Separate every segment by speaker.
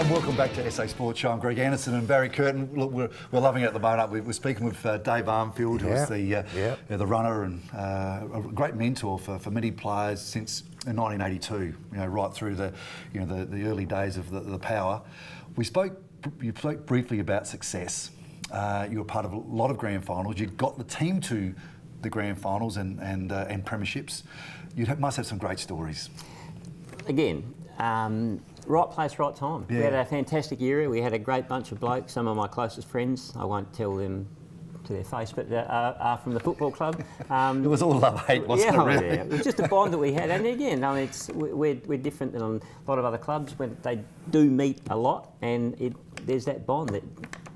Speaker 1: And welcome back to SA Sports Show. I'm Greg Anderson and Barry Curtin. Look, we're loving it at the moment. We're speaking with Dave Arnfield, who's the runner and a great mentor for many players since 1982. Right through the early days of the power. You spoke briefly about success. You were part of a lot of grand finals. You got the team to the grand finals and premierships. You must have some great stories.
Speaker 2: Again. Right place, right time.
Speaker 1: Yeah.
Speaker 2: We had a fantastic era. We had a great bunch of blokes, some of my closest friends. I won't tell them to their face, but are from the football club.
Speaker 1: It was all love-hate, wasn't it, really?
Speaker 2: Yeah. It was just a bond that we had. And again, I mean, we're different than a lot of other clubs when they do meet a lot, and there's that bond that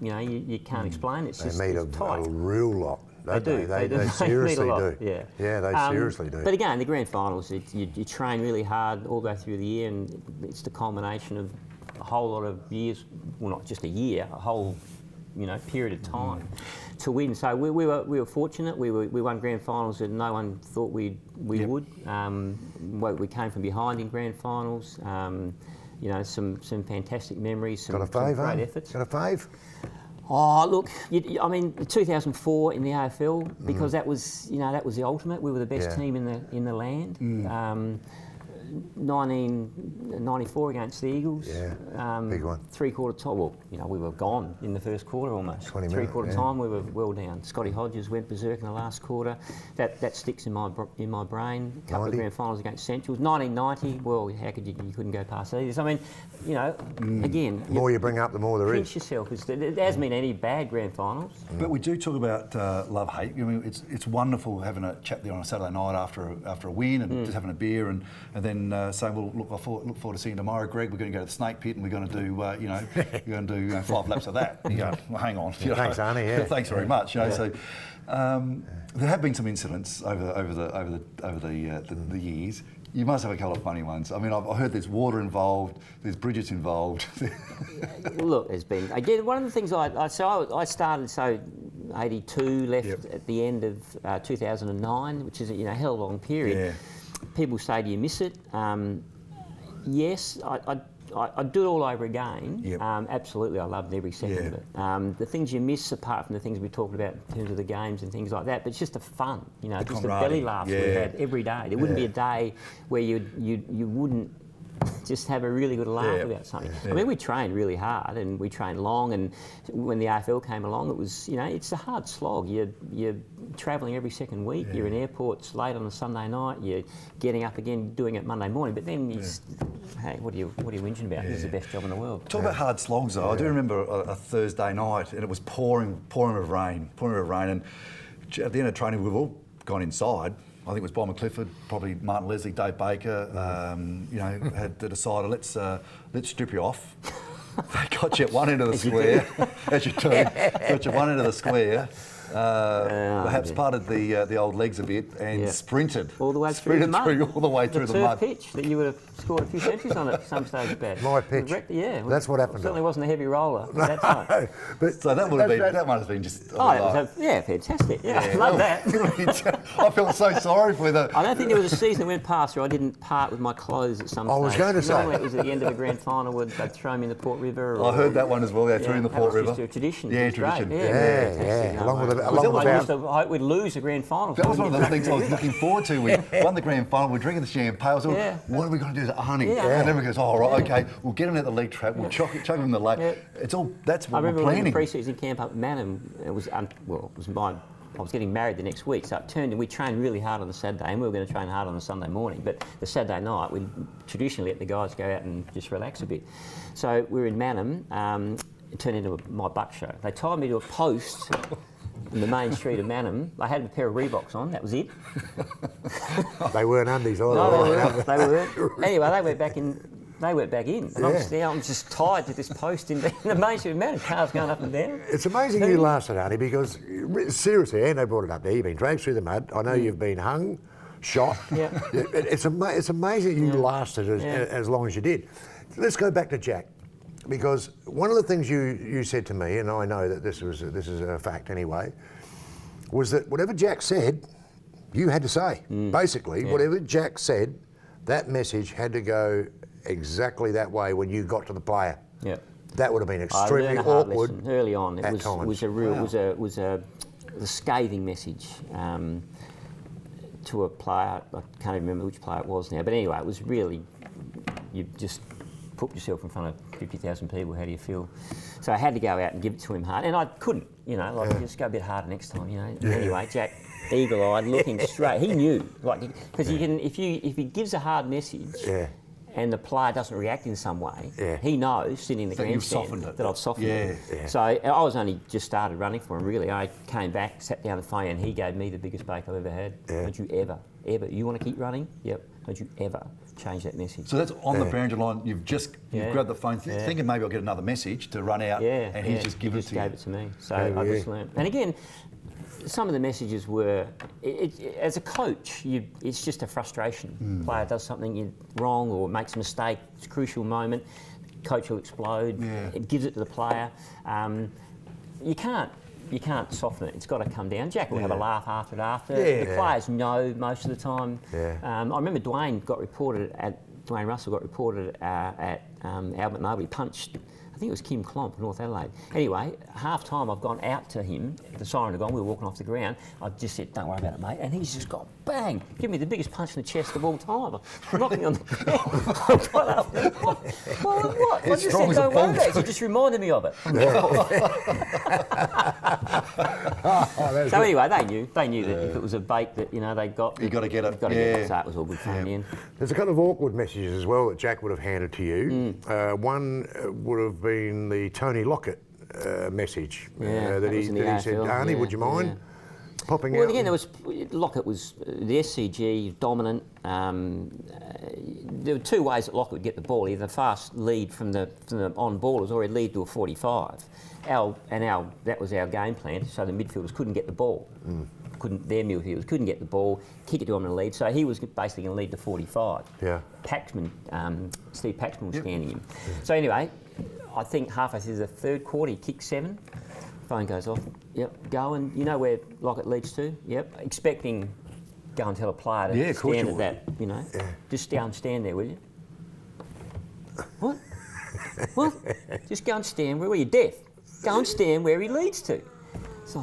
Speaker 2: you can't explain. It's just
Speaker 3: meet
Speaker 2: tight.
Speaker 3: a real lot.
Speaker 2: They do.
Speaker 3: They seriously do.
Speaker 2: Yeah.
Speaker 3: Yeah, they seriously do.
Speaker 2: But again, the grand finals, you train really hard all the way through the year, and it's the culmination of a whole lot of years. Well, not just a year, a whole period of time to win. So we were fortunate. We won grand finals that no one thought we would. We came from behind in grand finals. Some fantastic memories. Some great efforts.
Speaker 3: Got a fave?
Speaker 2: Oh, look, I mean, 2004 in the AFL, because that was the ultimate. We were the best team in the land. 1994 against the Eagles.
Speaker 3: Yeah, big one.
Speaker 2: Three-quarter time. Well, we were gone in the first quarter almost. Three-quarter time, we were well down. Scotty Hodges went berserk in the last quarter. That sticks in my brain. A couple of grand finals against Centrals. 1990. Well, how could you couldn't go past these? I mean, again.
Speaker 3: The more you bring up, the more there is.
Speaker 2: Pinch yourself. There hasn't been any bad grand finals.
Speaker 1: But we do talk about love-hate. I mean, it's wonderful having a chat there on a Saturday night after a win and just having a beer and then saying, well, look, I look forward to seeing you tomorrow, Greg. We're going to go to the Snake Pit and we're going to do, you're going to do 5 laps of that. You go, well, hang on.
Speaker 3: Thanks, Arnie. Yeah.
Speaker 1: Thanks very much. So there have been some incidents over the years. You must have a couple of funny ones. I mean, I've heard there's water involved, there's bridges involved.
Speaker 2: Look, there's been again. One of the things I started 82, left at the end of 2009, which is a hell of a long period.
Speaker 1: Yeah.
Speaker 2: People say, do you miss it? Yes, I'd do it all over again.
Speaker 1: Yep.
Speaker 2: Absolutely, I loved every second of it. The things you miss, apart from the things we talked about in terms of the games and things like that, but it's just the fun, just the belly laughs we had every day. There wouldn't be a day where you wouldn't just have a really good laugh about something. I mean, we trained really hard and we trained long, and when the AFL came along, it was, it's a hard slog. You're travelling every second week, you're in airports late on a Sunday night, you're getting up again, doing it Monday morning, but then hey, what are you whinging about? This is the best job in the world.
Speaker 1: Talk about hard slogs though. I do remember a Thursday night and it was pouring with rain, and at the end of training we've all gone inside. I think it was Bob McClifford, probably Martin Leslie, Dave Baker, had decided let's strip you off. They got you at one end of the square, as you do, got you at one end of the square. Perhaps parted the old legs a bit and sprinted
Speaker 2: all the way through the mud.
Speaker 1: All the way through the mud.
Speaker 2: Pitch that you would have scored a few centuries on at some stage back.
Speaker 3: My pitch. That's what happened.
Speaker 2: Certainly wasn't a heavy roller. That time.
Speaker 1: But so that might have been just.
Speaker 2: Fantastic. Yeah, I love that.
Speaker 1: I felt so sorry for them.
Speaker 2: I don't think there was a season that went past where I didn't part with my clothes at some stage.
Speaker 3: I was going to say.
Speaker 2: Normally it was at the end of a grand final where they'd throw me in the Port River.
Speaker 1: I heard that one as well. They threw in the Port River.
Speaker 2: Just a tradition.
Speaker 1: Yeah, tradition.
Speaker 2: Yeah.
Speaker 3: I
Speaker 2: used to hope we'd lose the grand final.
Speaker 1: That was one of the things I was looking forward to. We won the grand final, we're drinking the champagne. I was like, what are we going to do to Arnie? And everyone goes, all right, okay, we'll get him at the leg trap, we'll chuck him in the leg. It's all, that's what we're planning.
Speaker 2: I remember in the pre-season camp up at Manham, I was getting married the next week, so it turned and we trained really hard on the Saturday, and we were going to train hard on the Sunday morning, but the Saturday night we'd traditionally let the guys go out and just relax a bit. So we were in Manham, it turned into my buck show. They tied me to a post in the main street of Manham. I had a pair of Reeboks on, that was it.
Speaker 3: They weren't undies either.
Speaker 2: No, they weren't. Anyway, they went back in. And I'm just tied to this post in the main street of Manham. Cars going up and down.
Speaker 3: It's amazing you lasted, Arnie, because seriously, Ando brought it up there, you've been dragged through the mud. I know you've been hung, shot.
Speaker 2: Yeah.
Speaker 3: It's amazing you lasted as long as you did. Let's go back to Jack. Because one of the things you said to me, and I know that this is a fact anyway, was that whatever Jack said, you had to say. Basically, whatever Jack said, that message had to go exactly that way when you got to the player.
Speaker 2: Yeah.
Speaker 3: That would have been extremely awkward
Speaker 2: early on. It
Speaker 3: at
Speaker 2: was
Speaker 3: times.
Speaker 2: a real was a scathing message to a player. I can't even remember which player it was now. But anyway, it was really, you just put yourself in front of 50,000 people. How do you feel? So I had to go out and give it to him hard, and I couldn't. You know, like just go a bit harder next time. You know. Anyway, Jack, eagle-eyed, looking straight. He knew, like, because you can if he gives a hard message. Yeah. And the player doesn't react in some way, he knows, sitting in the grandstand, that I've softened it. Yeah. So I was only just started running for him, really. I came back, sat down the phone, and he gave me the biggest break I've ever had. Yeah. Don't you ever, you want to keep running? Yep. Don't you ever change that message.
Speaker 1: So that's on the boundary line. You've grabbed the phone, thinking maybe I'll get another message to run out, and he's just given it to you.
Speaker 2: He just gave it to me. So I just learned. And again, some of the messages were, as a coach, it's just a frustration. Player does something wrong or makes a mistake, it's a crucial moment, coach will explode, it gives it to the player. You can't soften it, it's got to come down. Jack will have a laugh after it. The players know most of the time. I remember Dwayne Russell got reported at Albert Marble. He punched, I think it was Kim Klomp, North Adelaide. Anyway, half time I've gone out to him, the siren had gone, we were walking off the ground. I just said, don't worry about it, mate. And he's just got bang, give me the biggest punch in the chest of all time. Knocked me on the ground. I got up. What? I just said, don't worry about it. He just reminded me of it. So anyway, they knew that if it was a bait that, they got.
Speaker 1: You got to get it.
Speaker 2: Got to get it. So it was all good fun in the end.
Speaker 3: There's a couple of awkward messages as well that Jack would have handed to you. One would have been the Tony Lockett message that he said, Arnie, would you mind popping out?
Speaker 2: Well, again, Lockett was the SCG dominant. There were two ways that Lockett would get the ball: either fast lead from the on ballers, or he'd lead to a 45. That was our game plan, so the midfielders couldn't get the ball. Their midfielders couldn't get the ball, kick it to him in the lead, so he was basically going to lead to 45. Yeah. Steve Paxman was scanning him. So anyway, I think halfway through the third quarter, he kicked 7. Phone goes off. Yep, go and you know where Lockett leads to? Yep. Expecting go and tell a player to stand at that, Just go and stand there, will you? What? What? Just go and stand where? Were you deaf? Go and stand where he leads to. So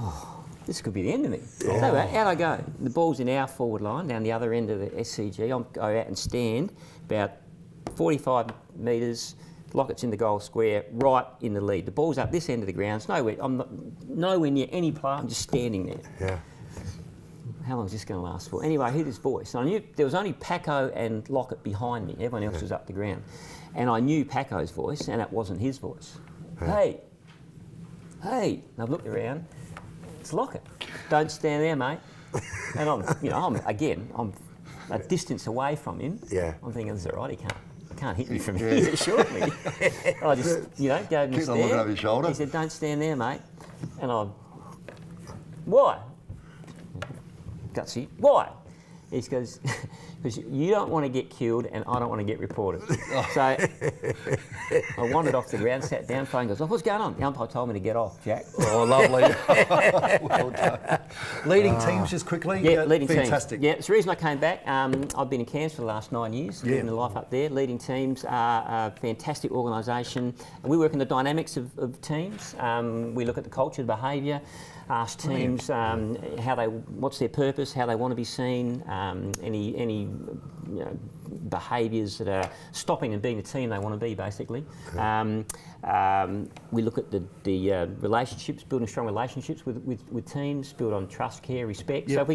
Speaker 2: this could be the end of me. So out I go. The ball's in our forward line, down the other end of the SCG. I go out and stand about 45 metres. Lockett's in the goal square, right in the lead. The ball's up this end of the ground. I'm nowhere near any player. I'm just standing there. Yeah. How long is this going to last for? Anyway, I heard his voice. And I knew there was only Paco and Lockett behind me. Everyone else was up the ground. And I knew Paco's voice, and it wasn't his voice. Hey. And I've looked around. It's Lockett. Don't stand there, mate. And I'm a distance away from him. Yeah. I'm thinking, this is all right, he can't hit me from here, surely. I just, gave him a stare.
Speaker 1: Looking over his shoulder.
Speaker 2: He said, don't stand there, mate. And why? Gutsy, why? He goes, because you don't want to get killed and I don't want to get reported. So I wandered off the ground, sat down, phone goes off. What's going on? The umpire told me to get off, Jack.
Speaker 1: Oh, lovely. Well done. Leading teams just quickly?
Speaker 2: Yeah, leading
Speaker 1: fantastic.
Speaker 2: teams. Yeah, it's the reason I came back. I've been in Cairns for the last 9 years, living the life up there. Leading teams are a fantastic organisation. We work in the dynamics of teams. We look at the culture, the behaviour. Ask teams what's their purpose, how they want to be seen, any behaviours that are stopping them being the team they want to be, basically. We look at the relationships, building strong relationships with teams, build on trust, care, respect. Yep. So if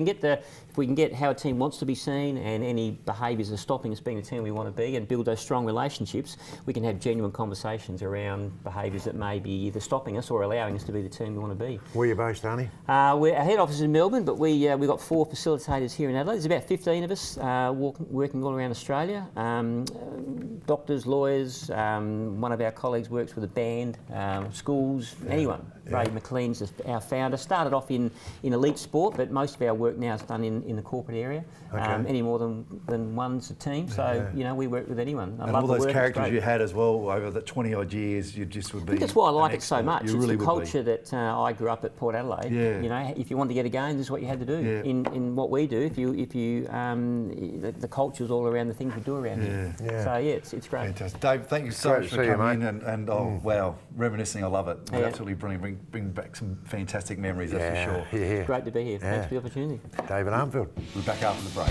Speaker 2: we can get how a team wants to be seen and any behaviours that are stopping us being the team we want to be, and build those strong relationships, we can have genuine conversations around behaviours that may be either stopping us or allowing us to be the team we want to be.
Speaker 3: Where are you based, Arnie?
Speaker 2: Our head office is in Melbourne, but we've got 4 facilitators here in Adelaide. There's about 15 of us working all around Australia. Doctors, lawyers, one of our colleagues works with a band, schools, anyone. Ray McLean's our founder. Started off in elite sport, but most of our work now is done in the corporate area. Any more than one's a team. So you know, we work with anyone. I
Speaker 1: and
Speaker 2: love
Speaker 1: all
Speaker 2: the
Speaker 1: those
Speaker 2: work,
Speaker 1: characters you had as well over the 20 odd years, you just would be.
Speaker 2: I think that's why I like it so much.
Speaker 1: You
Speaker 2: It's
Speaker 1: really
Speaker 2: the culture that I grew up at Port Adelaide.
Speaker 1: Yeah.
Speaker 2: You know, if you wanted to get a game, this is what you had to do.
Speaker 1: Yeah.
Speaker 2: In what we do, the culture's all around the things we do around here.
Speaker 3: Yeah.
Speaker 2: So yeah, it's great.
Speaker 1: Fantastic. Dave, thank you so
Speaker 3: Great
Speaker 1: much
Speaker 3: to
Speaker 1: for
Speaker 3: see you,
Speaker 1: coming
Speaker 3: mate.
Speaker 1: in and oh wow, reminiscing. I love it.
Speaker 2: Yeah.
Speaker 1: Absolutely brilliant. Bring back some fantastic memories, that's for sure.
Speaker 3: Yeah.
Speaker 2: Great to be here. Thanks for the opportunity.
Speaker 3: David Arnfield.
Speaker 1: We're back after the break.